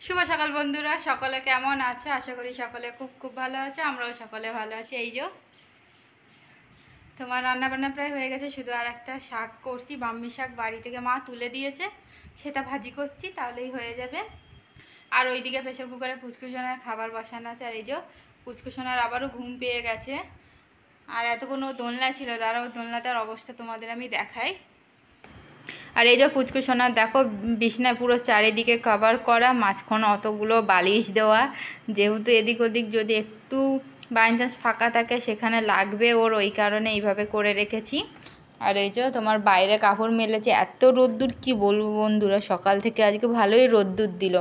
শুভ সকাল বন্ধুরা, সকলে কেমন আছে? আশা করি সকলে খুব খুব ভালো আছে। আমরাও সকলে ভালো আছি। এই যে তোমার রান্না বান্না প্রায় হয়ে গেছে, শুধু আর একটা শাক করছি, বাম্মি শাক বাড়ি থেকে মা তুলে দিয়েছে, সেটা ভাজি করছি, তাহলেই হয়ে যাবে। আর ওইদিকে প্রেসার কুকারে পুচকুসোনার খাবার বসানো আছে। আর এই যে পুচকুসোনার আবারও ঘুম পেয়ে গেছে। আর এতক্ষণ ও দোলনা ছিল, দাঁড়াও দোলনাটার অবস্থা তোমাদের আমি দেখাই। আর এই যে পুচকুসোনা দেখো, বিছনায় পুরো চারিদিকে কভার করা, মাঝখানে অতগুলো বালিশ দেওয়া, যেহেতু এদিক ওদিক যদি একটু বাই চান্স ফাঁকা থাকে সেখানে লাগবে ওর, ওই কারণে এইভাবে করে রেখেছি। আর এই যে তোমার বাইরে কাপড় মেলেছে, এত রোদ্দুর কি বলবো বন্ধুরা, সকাল থেকে আজকে ভালোই রোদ্দুর দিল,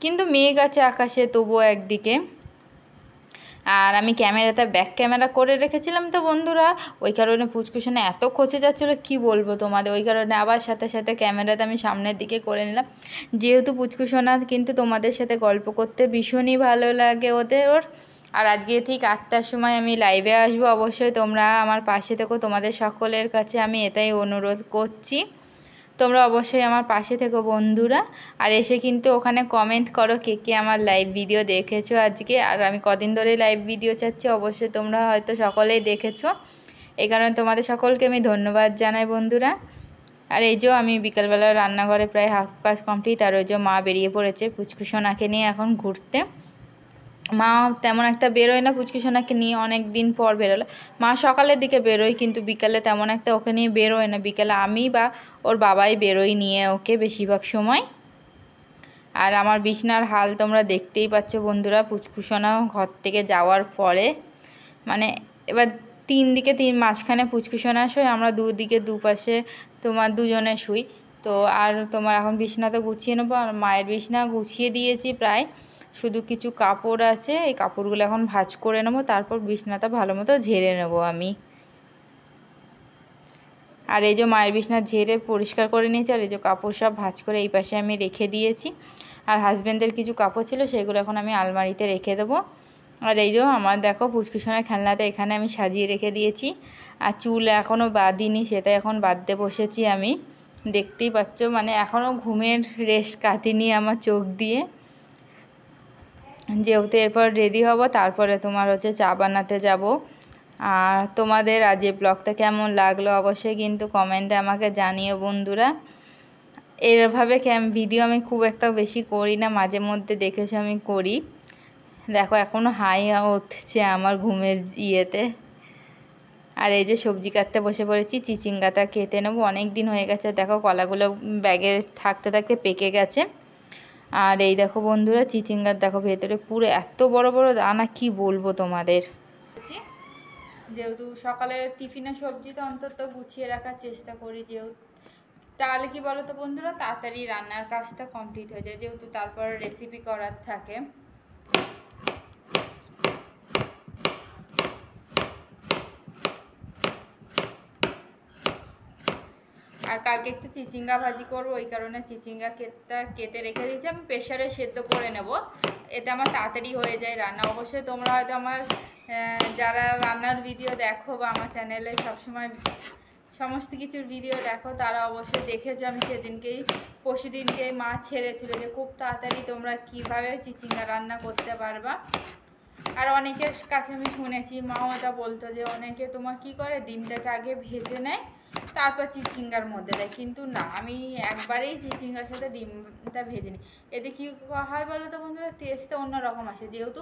কিন্তু মেঘ আছে আকাশে তবুও একদিকে। আর আমি ক্যামেরাটা ব্যাক ক্যামেরা করে রেখেছিলাম তো বন্ধুরা, ওই কারণে পুচকুসোনা এত খসে যাচ্ছিলো কি বলবো তোমাদের, ওই কারণে আবার সাথে সাথে ক্যামেরাটা আমি সামনের দিকে করে নিলাম। যেহেতু পুচকুসোনা কিন্তু তোমাদের সাথে গল্প করতে ভীষণই ভালো লাগে ওর। আর আজকে ঠিক 8টার সময় আমি লাইভে আসবো, অবশ্যই তোমরা আমার পাশে থেকো, তোমাদের সকলের কাছে আমি এটাই অনুরোধ করছি, তোমরা অবশ্যই আমার পাশে থেকো বন্ধুরা। আর এসে কিন্তু ওখানে কমেন্ট করো কে কে আমার লাইভ ভিডিও দেখেছো আজকে। আর আমি কদিন ধরে লাইভ ভিডিও চাচ্ছি, অবশ্যই তোমরা হয়তো সকলেই দেখেছো, এই কারণে তোমাদের সকলকে আমি ধন্যবাদ জানাই বন্ধুরা। আর এই যে আমি বিকালবেলা রান্নাঘরে প্রায় হাফ কাজ কমপ্লিট। আর ওই যে মা বেরিয়ে পড়েছে পুচকুসোনাকে নিয়ে এখন ঘুরতে। মা তেমন একটা বেরোয় না পুচকুসোনাকে নিয়ে, অনেক দিন পর বেরোলো। মা সকালের দিকে বেরোয়, কিন্তু বিকালে তেমন একটা ওকে নিয়ে বেরোয় না, বিকালে আমি বা ওর বাবাই বেরোই নিয়ে ওকে বেশিরভাগ সময়। আর আমার বিছনার হাল তোমরা দেখতেই পাচ্ছ বন্ধুরা, পুচকুসোনা ঘর থেকে যাওয়ার পরে, মানে এবার মাঝখানে পুচকুসোনা শুই, আমরা দুদিকে দুপাশে তোমার দুজনে শুই। তো আর তোমার এখন বিছনা তো গুছিয়ে নেবো, আর মায়ের বিছনা গুছিয়ে দিয়েছি প্রায়, শুধু কিছু কাপড় আছে, এই কাপড়গুলো এখন ভাঁজ করে নেবো, তারপর বিছনাটা ভালো মতো ঝেড়ে নেবো আমি। আর এই যে মায়ের বিছনা ঝেড়ে পরিষ্কার করে নিয়েছি, আর এই যে কাপড় সব ভাঁজ করে এই পাশে আমি রেখে দিয়েছি। আর হাজব্যান্ডের কিছু কাপড় ছিল, সেগুলো এখন আমি আলমারিতে রেখে দেবো। আর এই যে আমার দেখো পুচকুসোনার খেলনাটা এখানে আমি সাজিয়ে রেখে দিয়েছি। আর চুল এখনও বাঁধিনি, সেটা এখন বাঁধতে বসেছি আমি, দেখতেই পাচ্ছ, মানে এখনও ঘুমের রেশ কাটেনি আমার চোখ দিয়ে। যেহেতু এরপর রেডি হব, তারপরে তোমার হচ্ছে চা বানাতে যাব। আর তোমাদের আজ এই ব্লগটা কেমন লাগলো অবশ্যই কিন্তু কমেন্টে আমাকে জানিও বন্ধুরা। এরভাবে ভিডিও আমি খুব একটা বেশি করি না, মাঝে মধ্যে দেখেছো আমি করি। দেখো এখনও হাই উঠছে আমার ঘুমের ইয়েতে। আর এই যে সবজি কাটতে বসে পড়েছি, চিচিঙ্গাটা কেটে নেবো, অনেক দিন হয়ে গেছে, দেখো কলাগুলো ব্যাগে থাকতে থাকতে পেকে গেছে। আর এই দেখো বন্ধুরা চিচিঙ্গার দেখো ভেতরে পুরো এত বড় বড় দানা, কি বলবো তোমাদের। যেহেতু সকালের টিফিনের সবজিটা অন্তত গুছিয়ে রাখার চেষ্টা করি, যেহেতু তাহলে কি বলো তো বন্ধুরা, তাড়াতাড়ি রান্নার কাজটা কমপ্লিট হয়ে যায়, যেহেতু তারপর রেসিপি করার থাকে। আর কালকে একটু চিচিঙ্গা ভাজি করবো, ওই কারণে চিচিঙ্গা কেটে রেখে দিয়েছি, আমি প্রেশারে সেদ্ধ করে নেব, এটা আমার তাড়াতাড়ি হয়ে যায় রান্না। অবশ্যই তোমরা হয়তো আমার যারা রান্নার ভিডিও দেখো বা আমার চ্যানেলে সবসময় সমস্ত কিছুর ভিডিও দেখো, তারা অবশ্যই দেখেছো আমি সেদিনকেই পরশুদিনকেই মা ছেড়েছিল যে খুব তাড়াতাড়ি তোমরা কিভাবে চিচিঙ্গা রান্না করতে পারবা। আর অনেকের কাছে আমি শুনেছি, মাও এটা বলতো যে অনেকে তোমার কি করে ডিমটাকে আগে ভেজে নেয়, তারপর চিচিঙ্গার মধ্যে দেয়, কিন্তু না, আমি একবারেই চিচিঙ্গার সাথে ডিমটা ভেজে নিই। এতে কি হয় বলো তো বন্ধুরা, টেস্টটা অন্যরকম আসে, যেহেতু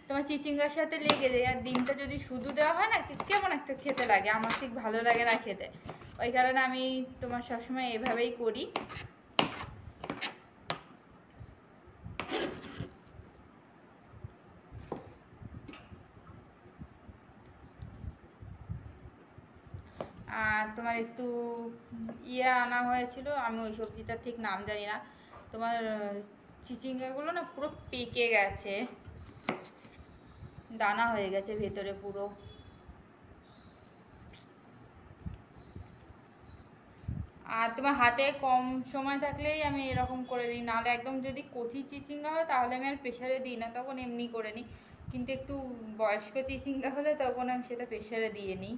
তোমার চিচিঙ্গার সাথে লেগে যায়। আর ডিমটা যদি শুধু দেওয়া হয় না, কেমন একটা খেতে লাগে, আমার ঠিক ভালো লাগে না খেতে, ওই কারণে আমি তোমার সবসময় এভাবেই করি। আর তোমার একটু আনা হয়েছিল, আমি ওই সবজিটার ঠিক নাম জানি না, তোমার চিচিঙ্গাগুলো না পুরো পেকে গেছে, দানা হয়ে গেছে ভেতরে পুরো। আর তোমার হাতে কম সময় থাকলেই আমি এরকম করে দিই, নাহলে একদম যদি কচি চিচিঙ্গা হয় তাহলে আমি আর প্রেশারে দিই না, তখন এমনি করে নিই, কিন্তু একটু বয়স্ক চিচিঙ্গা হলে তখন আমি সেটা প্রেশারে দিয়ে নিই।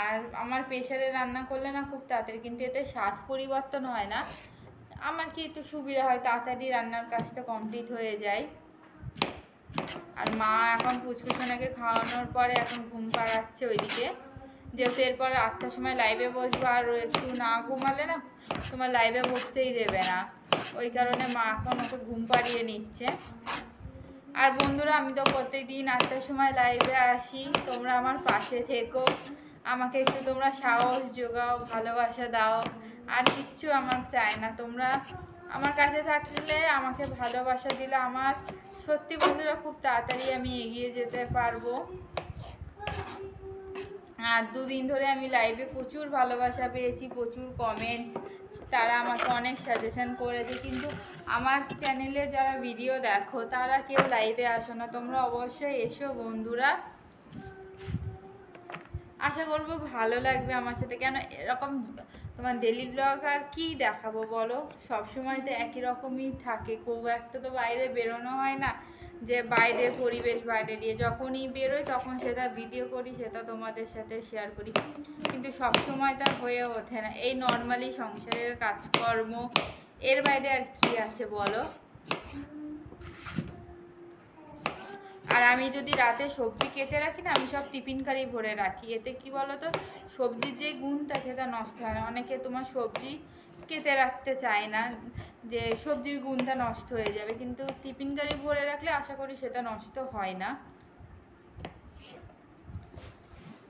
আর আমার প্রেশারে রান্না করলে না খুব তাড়াতাড়ি, কিন্তু এতে স্বাদ পরিবর্তন হয় না, আমার কি একটু সুবিধা হয়, তাড়াতাড়ি রান্নার কাজটা কমপ্লিট হয়ে যায়। আর মা এখন পুচকুসোনাকে খাওয়ানোর পরে এখন ঘুম পাড়াচ্ছে ওইদিকে, যেহেতু এরপর 8টার সময় লাইভে বসবো, আর একটু না ঘুমালে না তোমার লাইভে বসতেই দেবে না, ওই কারণে মা এখন ওকে ঘুম পাড়িয়ে নিচ্ছে। আর বন্ধুরা, আমি তো প্রত্যেকদিন 8টার সময় লাইভে আসি, তোমরা আমার পাশে থেকো, আমাকে একটু তোমরা সাহস যোগাও, ভালোবাসা দাও, আর কিচ্ছু আমার চাই না। তোমরা আমার কাছে থাকলে, আমাকে ভালোবাসা দিলে আমার সত্যি বন্ধুরা খুব তাড়াতাড়ি আমি এগিয়ে যেতে পারবো। আর 2 দিন ধরে আমি লাইভে প্রচুর ভালোবাসা পেয়েছি, প্রচুর কমেন্ট, তারা আমাকে অনেক সাজেশন করেছে, কিন্তু আমার চ্যানেলে যারা ভিডিও দেখো তারা কেউ লাইভে আসো না। তোমরা অবশ্যই এসো বন্ধুরা, আশা করবো ভালো লাগবে আমার সাথে। কেন এরকম তোমার ডেলি ব্লগ আর কি দেখাবো বলো, সবসময় তো একই রকমই থাকে, খুব একটা তো বাইরে বেরোনো হয় না, যে বাইরের পরিবেশ বাইরে নিয়ে যখনই বেরোই তখন সেটা ভিডিও করি, সেটা তোমাদের সাথে শেয়ার করি, কিন্তু সব সময় তা হয়ে ওঠে না। এই নর্মালি সংসারের কাজকর্ম, এর বাইরে আর কি আছে বলো। আর আমি যদি রাতে সবজি কেটে রাখি না, আমি সব টিফিন কারি ভরে রাখি, এতে কি বলো তো সবজির যে গুণটা সেটা নষ্ট হয় না। অনেকে তোমার সবজি কেটে রাখতে চায় না, যে সবজির গুণটা নষ্ট হয়ে যাবে, কিন্তু টিফিন কারি ভরে রাখলে আশা করি সেটা নষ্ট হয় না।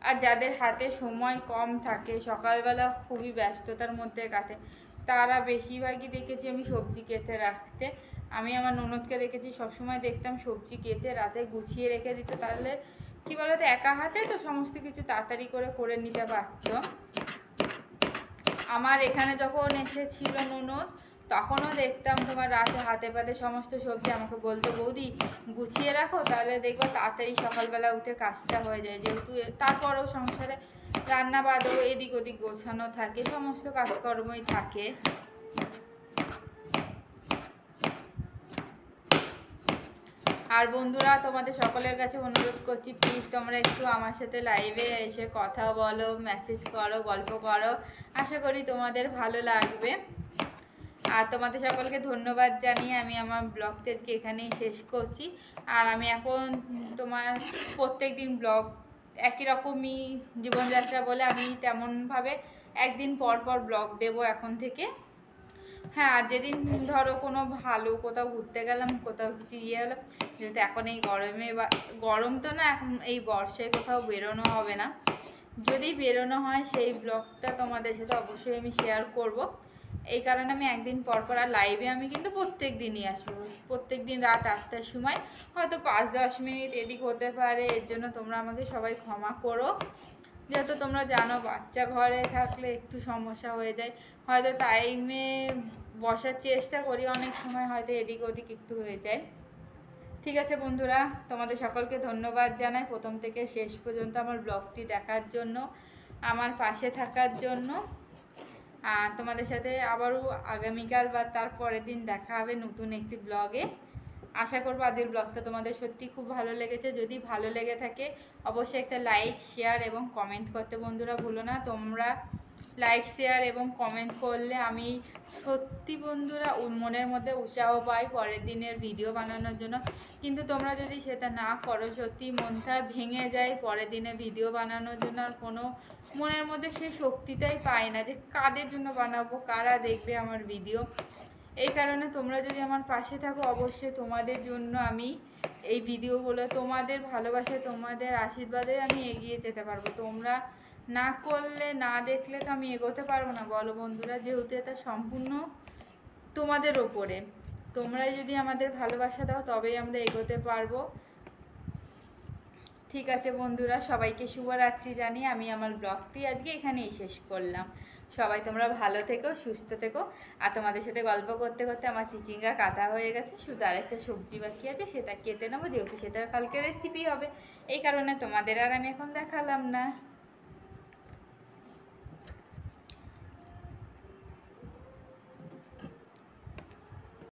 আর যাদের হাতে সময় কম থাকে, সকালবেলা খুবই ব্যস্ততার মধ্যে কাটে, তারা বেশিরভাগই দেখেছি আমি সবজি কেটে রাখতে। আমি আমার ননদকে দেখেছি সবসময় দেখতাম সবজি কেটে রাতে গুছিয়ে রেখে দিত, তাহলে কি বলতো একা হাতে তো সমস্ত কিছু তাড়াতাড়ি করে নিতে পারতো। আমার এখানে যখন এসেছিল ননদ, তখনও দেখতাম তোমার রাতে হাতে পাতে সমস্ত সবজি আমাকে বলতো বৌদি গুছিয়ে রাখো, তাহলে দেখবো তাড়াতাড়ি সকালবেলা উঠে কাজটা হয়ে যায়। যেহেতু তারপরেও সংসারে রান্না বাদও এদিক ওদিক গোছানো থাকে, সমস্ত কাজকর্মই থাকে। আর বন্ধুরা, তোমাদের সকলের কাছে অনুরোধ করছি, প্লিজ তোমরা একটু আমার সাথে লাইভে এসে কথা বলো, মেসেজ করো, গল্প করো, আশা করি তোমাদের ভালো লাগবে। আর তোমাদের সকলকে ধন্যবাদ জানিয়ে আমি আমার ব্লগটা আজকে এখানেই শেষ করছি। আর আমি এখন তোমার প্রত্যেক দিন ব্লগ একই রকমই জীবনযাত্রা বলে আমি তেমনভাবে একদিন পর পর ব্লগ দেবো এখন থেকে। হ্যাঁ, আর যেদিন ধরো কোনো ভালো কোথাও ঘুরতে গেলাম, কোথাও কিছু ইয়ে হলো, যেহেতু এখন এই গরমে, বা গরম তো না, এখন এই বর্ষায় কোথাও বেরোনো হবে না, যদি বেরোনো হয় সেই ব্লগটা তোমাদের সাথে অবশ্যই আমি শেয়ার করব। এই কারণে আমি একদিন পর পর, আর লাইভে আমি কিন্তু প্রত্যেক দিনই আসবো, প্রত্যেক দিন রাত 8টার সময়, হয়তো 5-10 মিনিট এদিক হতে পারে, এর জন্য তোমরা আমাকে সবাই ক্ষমা করো। যেহেতু তোমরা জানো বাচ্চা ঘরে থাকলে একটু সমস্যা হয়ে যায়, হয়তো টাইমে বসার চেষ্টা করি, অনেক সময় হয়তো এদিক ওদিক একটু হয়ে যায়। ঠিক আছে বন্ধুরা, তোমাদের সকলকে ধন্যবাদ জানাই প্রথম থেকে শেষ পর্যন্ত আমার ব্লগটি দেখার জন্য, আমার পাশে থাকার জন্য। আর তোমাদের সাথে আবারও আগামীকাল বা তার পরের দিন দেখা হবে নতুন একটি ব্লগে। আশা করবো আজকের ব্লগটা তোমাদের সত্যি খুব ভালো লেগেছে। যদি ভালো লেগে থাকে অবশ্যই একটা লাইক, শেয়ার এবং কমেন্ট করতে বন্ধুরা ভুলো না। তোমরা লাইক, শেয়ার এবং কমেন্ট করলে আমি সত্যি বন্ধুরা মনের মধ্যে উৎসাহ পাই পরের দিনের ভিডিও বানানোর জন্য, কিন্তু তোমরা যদি সেটা না করো সত্যি মনটা ভেঙে যায় পরের দিনে ভিডিও বানানোর জন্য, আর কোনো মনের মধ্যে সেই শক্তিটাই পাই না যে কাদের জন্য বানাবো, কারা দেখবে আমার ভিডিও। এই কারণে তোমরা যদি আমার পাশে থাকো অবশ্যই তোমাদের জন্য আমি এই ভিডিওগুলো, তোমাদের ভালোবাসায়, তোমাদের আশীর্বাদে আমি এগিয়ে যেতে পারবো। তোমরা না করলে, না দেখলে তো আমি এগোতে পারবো না বলো বন্ধুরা, যেহেতু এটা সম্পূর্ণ তোমাদের ওপরে। তোমরাই যদি আমাদের ভালোবাসা দাও তবেই আমরা এগোতে পারবো। ঠিক আছে বন্ধুরা, সবাইকে শুভরাত্রি জানিয়ে আমি আমার ব্লগটি আজকে এখানেই শেষ করলাম। সবাই তোমরা ভালো থেকো, সুস্থ থেকো। আর তোমাদের সাথে গল্প করতে করতে আমার চিচিঙ্গা কাটা হয়ে গেছে, শুধু আরেকটা সবজি বাকি আছে, সেটা কেটে নেবো, যেহেতু সেটা কালকে রেসিপি হবে, এই কারণে তোমাদের আর আমি এখন দেখালাম না।